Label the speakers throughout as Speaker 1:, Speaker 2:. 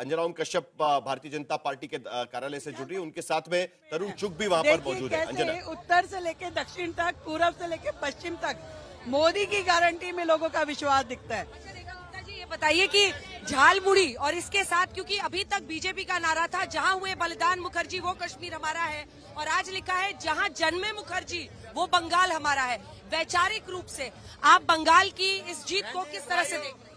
Speaker 1: Anjana Om Kashyap Bharatiya Janata party के कार्यालय से जुड़ रही है, उनके साथ में तरुण चुग भी वहां पर मौजूद है। अंजना,
Speaker 2: उत्तर से लेकर दक्षिण तक, पूरब से लेकर पश्चिम तक मोदी की गारंटी में लोगों का विश्वास दिखता है।
Speaker 3: ये बताइए कि झालमुड़ी और इसके साथ, क्योंकि अभी तक बीजेपी का नारा था जहां हुए बलिदान मुखर्जी वो कश्मीर हमारा है, और आज लिखा है जहां जन्मे मुखर्जी वो बंगाल हमारा है। वैचारिक रूप से आप बंगाल की इस जीत को किस तरह से देखते हैं?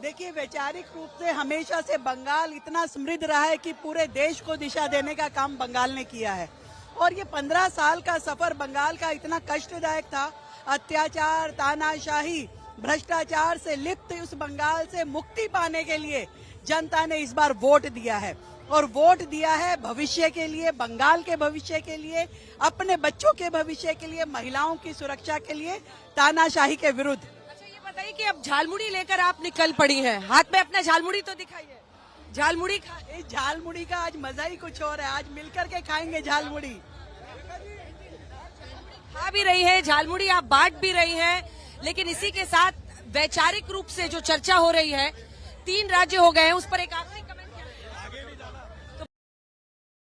Speaker 2: देखिए, वैचारिक रूप से हमेशा से बंगाल इतना समृद्ध रहा है कि पूरे देश को दिशा देने का काम बंगाल ने किया है। और ये 15 साल का सफर बंगाल का इतना कष्टदायक था। अत्याचार, तानाशाही, भ्रष्टाचार से लिप्त उस बंगाल से मुक्ति पाने के लिए जनता ने इस बार वोट दिया है, और वोट दिया है भविष्य के लिए, बंगाल के भविष्य के लिए, अपने बच्चों के भविष्य के लिए, महिलाओं की सुरक्षा के लिए, तानाशाही के विरुद्ध।
Speaker 3: अच्छा, ये बताइए कि अब झालमुड़ी लेकर आप निकल पड़ी हैं, हाथ में अपना झालमुड़ी तो दिखाइए। झालमुड़ी
Speaker 2: झालमुड़ी का आज मजा ही कुछ और है। आज मिलकर के खाएंगे झालमुड़ी।
Speaker 3: खा भी रही है झालमुड़ी, आप बांट भी रही हैं, लेकिन इसी के साथ वैचारिक रूप से जो चर्चा हो रही है, 3 राज्य हो गए हैं, उस पर एक आखिरी कमेंट क्या है?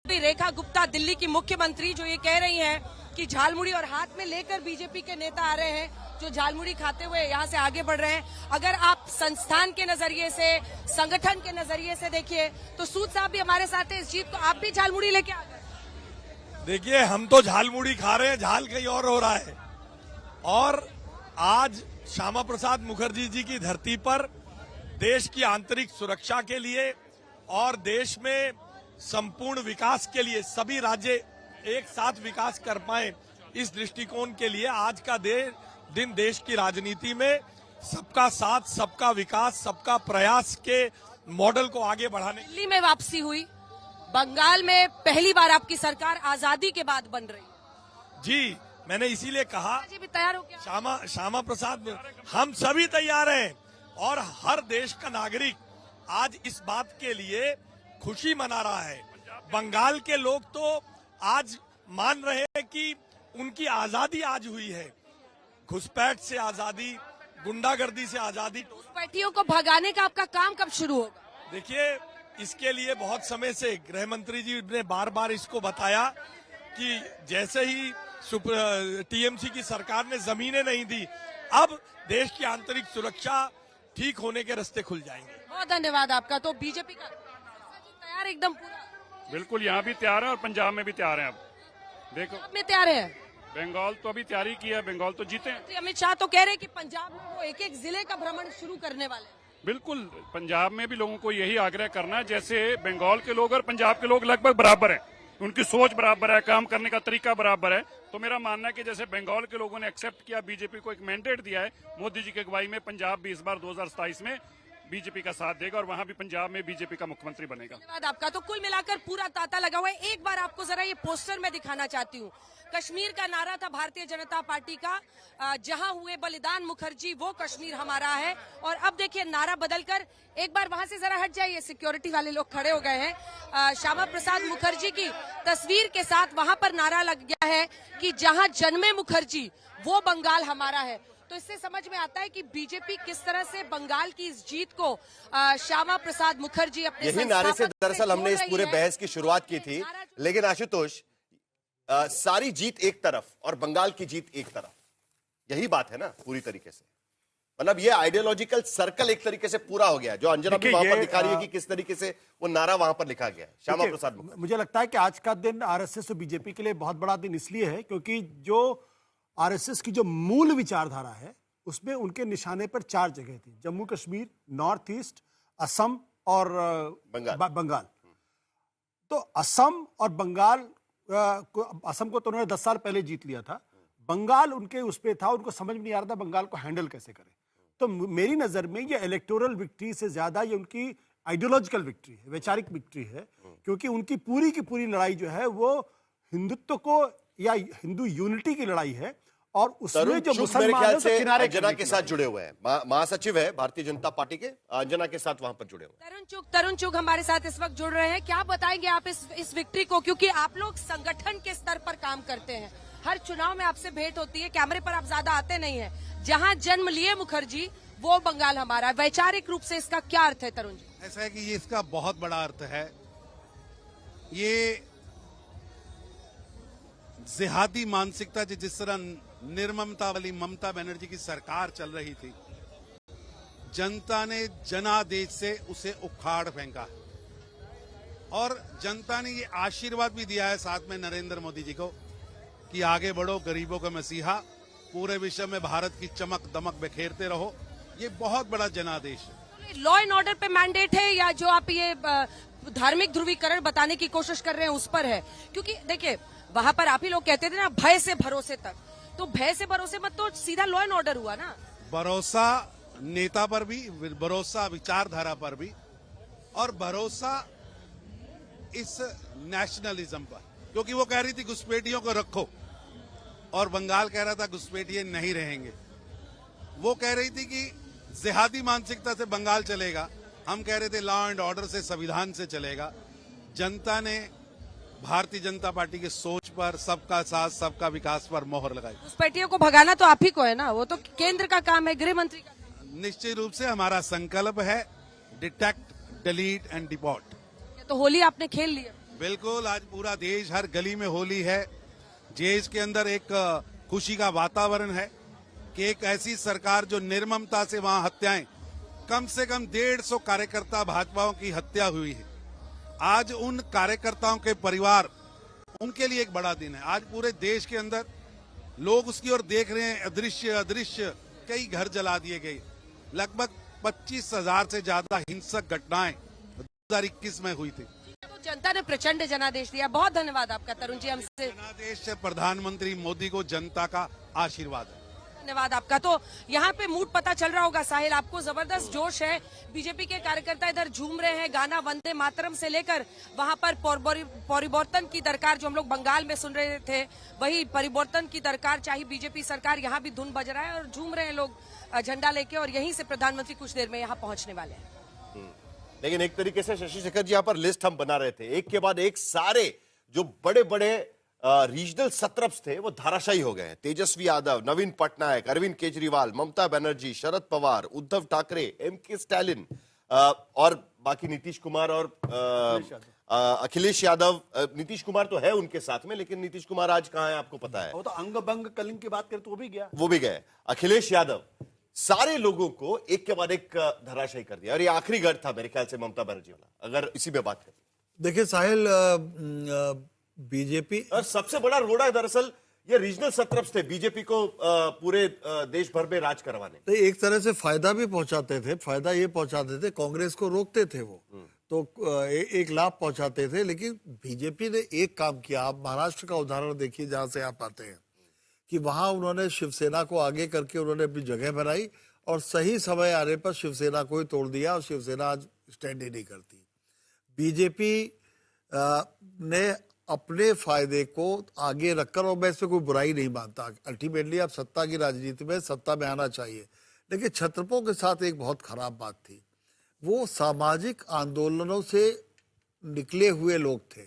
Speaker 3: तो रेखा गुप्ता, दिल्ली की मुख्यमंत्री, जो ये कह रही हैं कि झालमुड़ी और हाथ में लेकर बीजेपी के नेता आ रहे हैं, जो झालमुड़ी खाते हुए यहाँ से आगे बढ़ रहे हैं। अगर आप संस्थान के नजरिए से, संगठन के नजरिए से देखिए तो सूद साहब भी हमारे साथ है इस जीत को, आप भी झालमुड़ी लेके आ गए।
Speaker 4: देखिए, हम तो झालमुड़ी खा रहे हैं, झाल कहीं और हो रहा है। और आज श्यामा प्रसाद मुखर्जी जी की धरती पर देश की आंतरिक सुरक्षा के लिए और देश में संपूर्ण विकास के लिए, सभी राज्य एक साथ विकास कर पाए, इस दृष्टिकोण के लिए आज का दिन देश की राजनीति में सबका साथ, सबका विकास, सबका प्रयास के मॉडल को आगे बढ़ाने।
Speaker 3: दिल्ली में वापसी हुई, बंगाल में पहली बार आपकी सरकार आजादी के बाद बन रही।
Speaker 4: जी, मैंने इसीलिए कहा
Speaker 3: भी तैयार हो गया।
Speaker 4: श्यामा प्रसाद, हम सभी तैयार हैं, और हर देश का नागरिक आज इस बात के लिए खुशी मना रहा है। बंगाल के लोग तो आज मान रहे हैं कि उनकी आजादी आज हुई है। घुसपैठ से आजादी, गुंडागर्दी से आजादी।
Speaker 3: घुसपैठियों को भगाने का आपका काम कब शुरू होगा?
Speaker 4: देखिए, इसके लिए बहुत समय से गृह मंत्री जी ने बार बार इसको बताया कि जैसे ही टीएमसी की सरकार ने जमीनें नहीं दी, अब देश की आंतरिक सुरक्षा ठीक होने के रास्ते खुल जाएंगे।
Speaker 3: बहुत धन्यवाद आपका। तो बीजेपी का तैयार एकदम पूरा?
Speaker 5: बिल्कुल, यहाँ भी तैयार है और पंजाब में भी तैयार है। अब देखो,
Speaker 3: पंजाब में तैयार है।
Speaker 5: बंगाल तो अभी तैयारी की है, बंगाल तो जीते हैं।
Speaker 3: अमित शाह तो कह रहे हैं कि पंजाब में वो एक जिले का भ्रमण शुरू करने वाले हैं।
Speaker 5: बिल्कुल, पंजाब में भी लोगों को यही आग्रह करना है। जैसे बंगाल के लोग और पंजाब के लोग लगभग बराबर हैं, उनकी सोच बराबर है, काम करने का तरीका बराबर है। तो मेरा मानना है कि जैसे बंगाल के लोगों ने एक्सेप्ट किया, बीजेपी को एक मैंडेट दिया है मोदी जी की अगुवाई में, पंजाब भी इस बार 2027 में बीजेपी का साथ देगा और वहां भी पंजाब में बीजेपी का मुख्यमंत्री बनेगा।
Speaker 3: धन्यवाद आपका। तो कुल मिलाकर पूरा तांता लगा हुआ है। एक बार आपको जरा ये पोस्टर में दिखाना चाहती हूँ। कश्मीर का नारा था भारतीय जनता पार्टी का, जहां हुए बलिदान मुखर्जी वो कश्मीर हमारा है। और अब देखिए नारा बदलकर, एक बार वहां से जरा हट जाइए, सिक्योरिटी वाले लोग खड़े हो गए हैं। श्यामा प्रसाद मुखर्जी की तस्वीर के साथ वहां पर नारा लग गया है कि जहां जन्मे मुखर्जी वो बंगाल हमारा है। तो इससे समझ में आता है कि बीजेपी किस तरह से बंगाल की इस जीत को श्यामा प्रसाद मुखर्जी अपने
Speaker 1: यही नारे से दरअसल हमने इस पूरे बहस की शुरुआत की थी। लेकिन आशुतोष, सारी जीत एक तरफ और बंगाल की जीत एक तरफ, यही बात है ना पूरी तरीके से। मतलब ये आइडियोलॉजिकल सर्कल एक तरीके से पूरा हो गया, जो अंजना भी वहां पर दिखा रही है कि किस तरीके से वो नारा वहां पर लिखा गया है। श्यामा प्रसाद मुखर्जी,
Speaker 6: मुझे लगता है कि आज का दिन आरएसएस और बीजेपी के लिए बहुत बड़ा दिन इसलिए है क्योंकि जो आरएसएस की जो मूल विचारधारा है उसमें उनके निशाने पर 4 जगह थी, जम्मू कश्मीर, नॉर्थ ईस्ट, असम और बंगाल। तो असम और बंगाल असम को तो उन्होंने 10 साल पहले जीत लिया था, बंगाल उनके उस पे था, उनको समझ में नहीं आ रहा था बंगाल को हैंडल कैसे करें। तो मेरी नजर में ये इलेक्टोरल विक्ट्री से ज्यादा ये उनकी आइडियोलॉजिकल विक्ट्री है, वैचारिक विक्ट्री है, क्योंकि उनकी पूरी की पूरी लड़ाई जो है वो हिंदुत्व को या हिंदू यूनिटी की लड़ाई है। और उसमें जो मुसलमान
Speaker 1: अंजना के साथ जुड़े हुए हैं, महासचिव है भारतीय जनता पार्टी के, अंजना के साथ वहां पर जुड़े हुए
Speaker 3: तरुण चुग हमारे साथ इस वक्त जुड़ रहे हैं। क्या बताएंगे आप इस विक्ट्री को, क्योंकि आप लोग संगठन के स्तर पर काम करते हैं, हर चुनाव में आपसे भेंट होती है, कैमरे पर आप ज्यादा आते नहीं है। जहां जन्म लिए मुखर्जी वो बंगाल हमारा है। वैचारिक रूप से इसका क्या अर्थ है तरुण जी?
Speaker 7: ऐसा है कि ये इसका बहुत बड़ा अर्थ है। ये जिहादी मानसिकता जिस तरह निर्ममता वाली ममता बनर्जी की सरकार चल रही थी, जनता ने जनादेश से उसे उखाड़ फेंका और जनता ने ये आशीर्वाद भी दिया है साथ में नरेंद्र मोदी जी को कि आगे बढ़ो, गरीबों का मसीहा, पूरे विश्व में भारत की चमक दमक बिखेरते रहो। ये बहुत बड़ा जनादेश है।
Speaker 3: लॉ एंड ऑर्डर पे मैंडेट है या जो आप ये धार्मिक ध्रुवीकरण बताने की कोशिश कर रहे हैं उस पर है? क्योंकि देखिए वहां पर आप ही लोग कहते थे ना भय से भरोसे तक, तो भय से भरोसे मत तो सीधा लॉ एंड ऑर्डर हुआ ना।
Speaker 7: भरोसा नेता पर भी, भरोसा विचारधारा पर भी, और भरोसा इस नेशनलिज्म पर, क्योंकि वो कह रही थी घुसपैठियों को रखो और बंगाल कह रहा था घुसपैठिए नहीं रहेंगे। वो कह रही थी कि जिहादी मानसिकता से बंगाल चलेगा, हम कह रहे थे लॉ एंड ऑर्डर से, संविधान से चलेगा। जनता ने भारतीय जनता पार्टी की सोच पर, सबका साथ सबका विकास पर मोहर लगाई।
Speaker 3: घुसपैठियों को भगाना तो आप ही को है ना, वो तो केंद्र का काम है, गृह मंत्री का।
Speaker 7: निश्चित रूप से हमारा संकल्प है डिटेक्ट, डिलीट एंड डिपोर्ट।
Speaker 3: तो होली आपने खेल लिया।
Speaker 7: बिल्कुल, आज पूरा देश, हर गली में होली है। देश के अंदर एक खुशी का वातावरण है कि एक ऐसी सरकार जो निर्ममता से वहां हत्याएं, कम से कम 150 कार्यकर्ता भाजपाओं की हत्या हुई है। आज उन कार्यकर्ताओं के परिवार, उनके लिए एक बड़ा दिन है। आज पूरे देश के अंदर लोग उसकी ओर देख रहे हैं। अदृश्य अदृश्य कई घर जला दिए गए। लगभग 25,000 से ज्यादा हिंसक घटनाएं 2021 में हुई थी।
Speaker 3: तो जनता ने प्रचंड जनादेश दिया। बहुत धन्यवाद आपका तरुण जी, हमसे
Speaker 7: जनादेश से प्रधानमंत्री मोदी को जनता का आशीर्वाद है।
Speaker 3: धन्यवाद आपका। तो यहाँ पे मूड पता चल रहा होगा साहिल आपको, जबरदस्त जोश है। बीजेपी के कार्यकर्ता इधर झूम रहे हैं, गाना वंदे मातरम से लेकर वहां पर परिवर्तन की दरकार जो हम लोग बंगाल में सुन रहे थे, वही परिवर्तन की दरकार चाहिए बीजेपी सरकार। यहाँ भी धुन बज रहा है और झूम रहे हैं लोग झंडा लेके, और यहीं से प्रधानमंत्री कुछ देर में यहाँ पहुंचने वाले हैं।
Speaker 1: लेकिन एक तरीके से शशि शेखर जी, यहाँ पर लिस्ट हम बना रहे थे, एक के बाद एक सारे जो बड़े बड़े रीजनल सत्रप्स थे वो धाराशायी हो गए हैं। तेजस्वी यादव, नवीन पटनायक, अरविंद केजरीवाल, ममता बनर्जी, शरद पवार, उद्धव ठाकरे, एमके स्टालिन और बाकी नीतीश कुमार और अखिलेश यादव। नीतीश कुमार तो है उनके साथ में, लेकिन नीतीश कुमार आज कहां है आपको पता है?
Speaker 6: वो तो अंग बंग कलिंग की बात करें तो वो भी गए। अखिलेश यादव, सारे लोगों को एक के बाद एक धराशायी कर दिया। और ये आखिरी गढ़ था मेरे ख्याल से ममता बनर्जी वाला, अगर इसी पे बात करें।
Speaker 8: देखिए साहिल, बीजेपी
Speaker 1: और सबसे बड़ा रोड़ा दरअसल ये रीजनल सत्रप्स थे बीजेपी को पूरे देश भर में राज करवाने।
Speaker 8: तो एक तरह से फायदा भी पहुंचाते थे। फायदा ये पहुंचाते थे, कांग्रेस को रोकते थे वो, तो एक लाभ पहुंचाते थे। लेकिन बीजेपी ने एक काम किया, आप महाराष्ट्र का उदाहरण देखिए जहां से आप आते हैं, कि वहां उन्होंने शिवसेना को आगे करके उन्होंने अपनी जगह बनाई और सही समय आने पर शिवसेना को ही तोड़ दिया और शिवसेना आज स्टैंड ही नहीं करती। बीजेपी ने अपने फायदे को आगे रखकर, और मैं इसमें कोई बुराई नहीं मानता, अल्टीमेटली आप सत्ता की राजनीति में सत्ता में आना चाहिए, लेकिन छत्रपों के साथ एक बहुत खराब बात थी। वो सामाजिक आंदोलनों से निकले हुए लोग थे।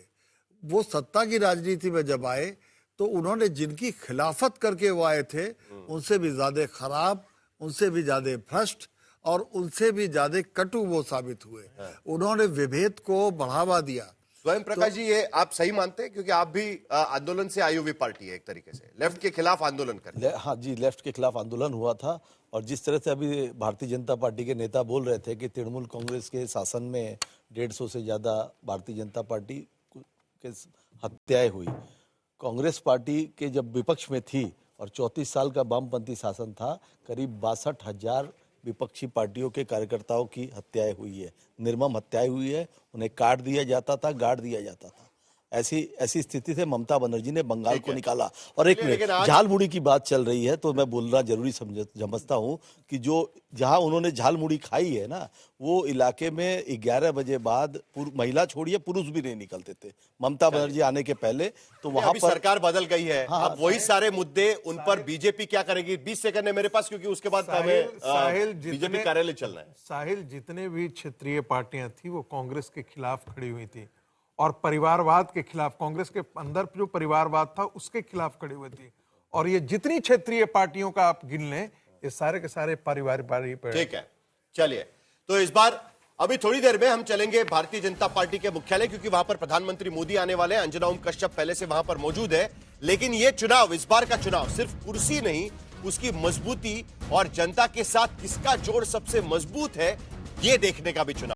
Speaker 8: वो सत्ता की राजनीति में जब आए तो उन्होंने जिनकी खिलाफत करके वो आए थे, उनसे भी ज्यादा खराब, उनसे भी ज्यादा भ्रष्ट और उनसे भी ज्यादा कटु वो साबित हुए। उन्होंने विभेद को बढ़ावा दिया।
Speaker 1: स्वयं प्रकाश जी, ये आप सही मानते हैं? क्योंकि आप भी आंदोलन से आई हुई पार्टी है एक तरीके से, लेफ्ट के खिलाफ आंदोलन कर।
Speaker 9: हाँ जी, लेफ्ट के खिलाफ आंदोलन हुआ था। और जिस तरह से अभी भारतीय जनता पार्टी के नेता बोल रहे थे कि तृणमूल कांग्रेस के शासन में 150 से ज्यादा भारतीय जनता पार्टी के हत्याएं हुई। कांग्रेस पार्टी के जब विपक्ष में थी और 34 साल का वामपंथी शासन था, करीब 62,000 विपक्षी पार्टियों के कार्यकर्ताओं की हत्याएं हुई है, निर्मम हत्याएं हुई है। उन्हें काट दिया जाता था, गाड़ दिया जाता था। ऐसी स्थिति से ममता बनर्जी ने बंगाल को निकाला। और एक मिनट, झालमुड़ी की बात चल रही है तो मैं बोलना जरूरी समझता हूं कि जो जहां उन्होंने झालमुड़ी खाई है ना, वो इलाके में 11 बजे बाद महिला छोड़िए पुरुष भी नहीं निकलते थे ममता बनर्जी आने के पहले। तो वहां पर
Speaker 1: सरकार बदल गई है।
Speaker 9: हाँ,
Speaker 1: अब वही सारे मुद्दे उन पर बीजेपी क्या करेगी? 20 सेकंड है मेरे पास, क्योंकि उसके बाद हमें बीजेपी कार्यालय चलना है।
Speaker 10: साहिल, जितने भी क्षेत्रीय पार्टियां थी वो कांग्रेस के खिलाफ खड़ी हुई थी और परिवारवाद के खिलाफ, कांग्रेस के अंदर जो परिवारवाद था उसके खिलाफ खड़ी हुई थी। और ये जितनी क्षेत्रीय पार्टियों का आप गिन लें, ये सारे के सारे पारिवारिक पे।
Speaker 1: ठीक है, चलिए। तो इस बार अभी थोड़ी देर में हम चलेंगे भारतीय जनता पार्टी के मुख्यालय, क्योंकि वहां पर प्रधानमंत्री मोदी आने वाले हैं। अंजना ओम कश्यप पहले से वहां पर मौजूद है। लेकिन ये चुनाव, इस बार का चुनाव सिर्फ कुर्सी नहीं, उसकी मजबूती और जनता के साथ किसका जोड़ सबसे मजबूत है, ये देखने का भी चुनाव।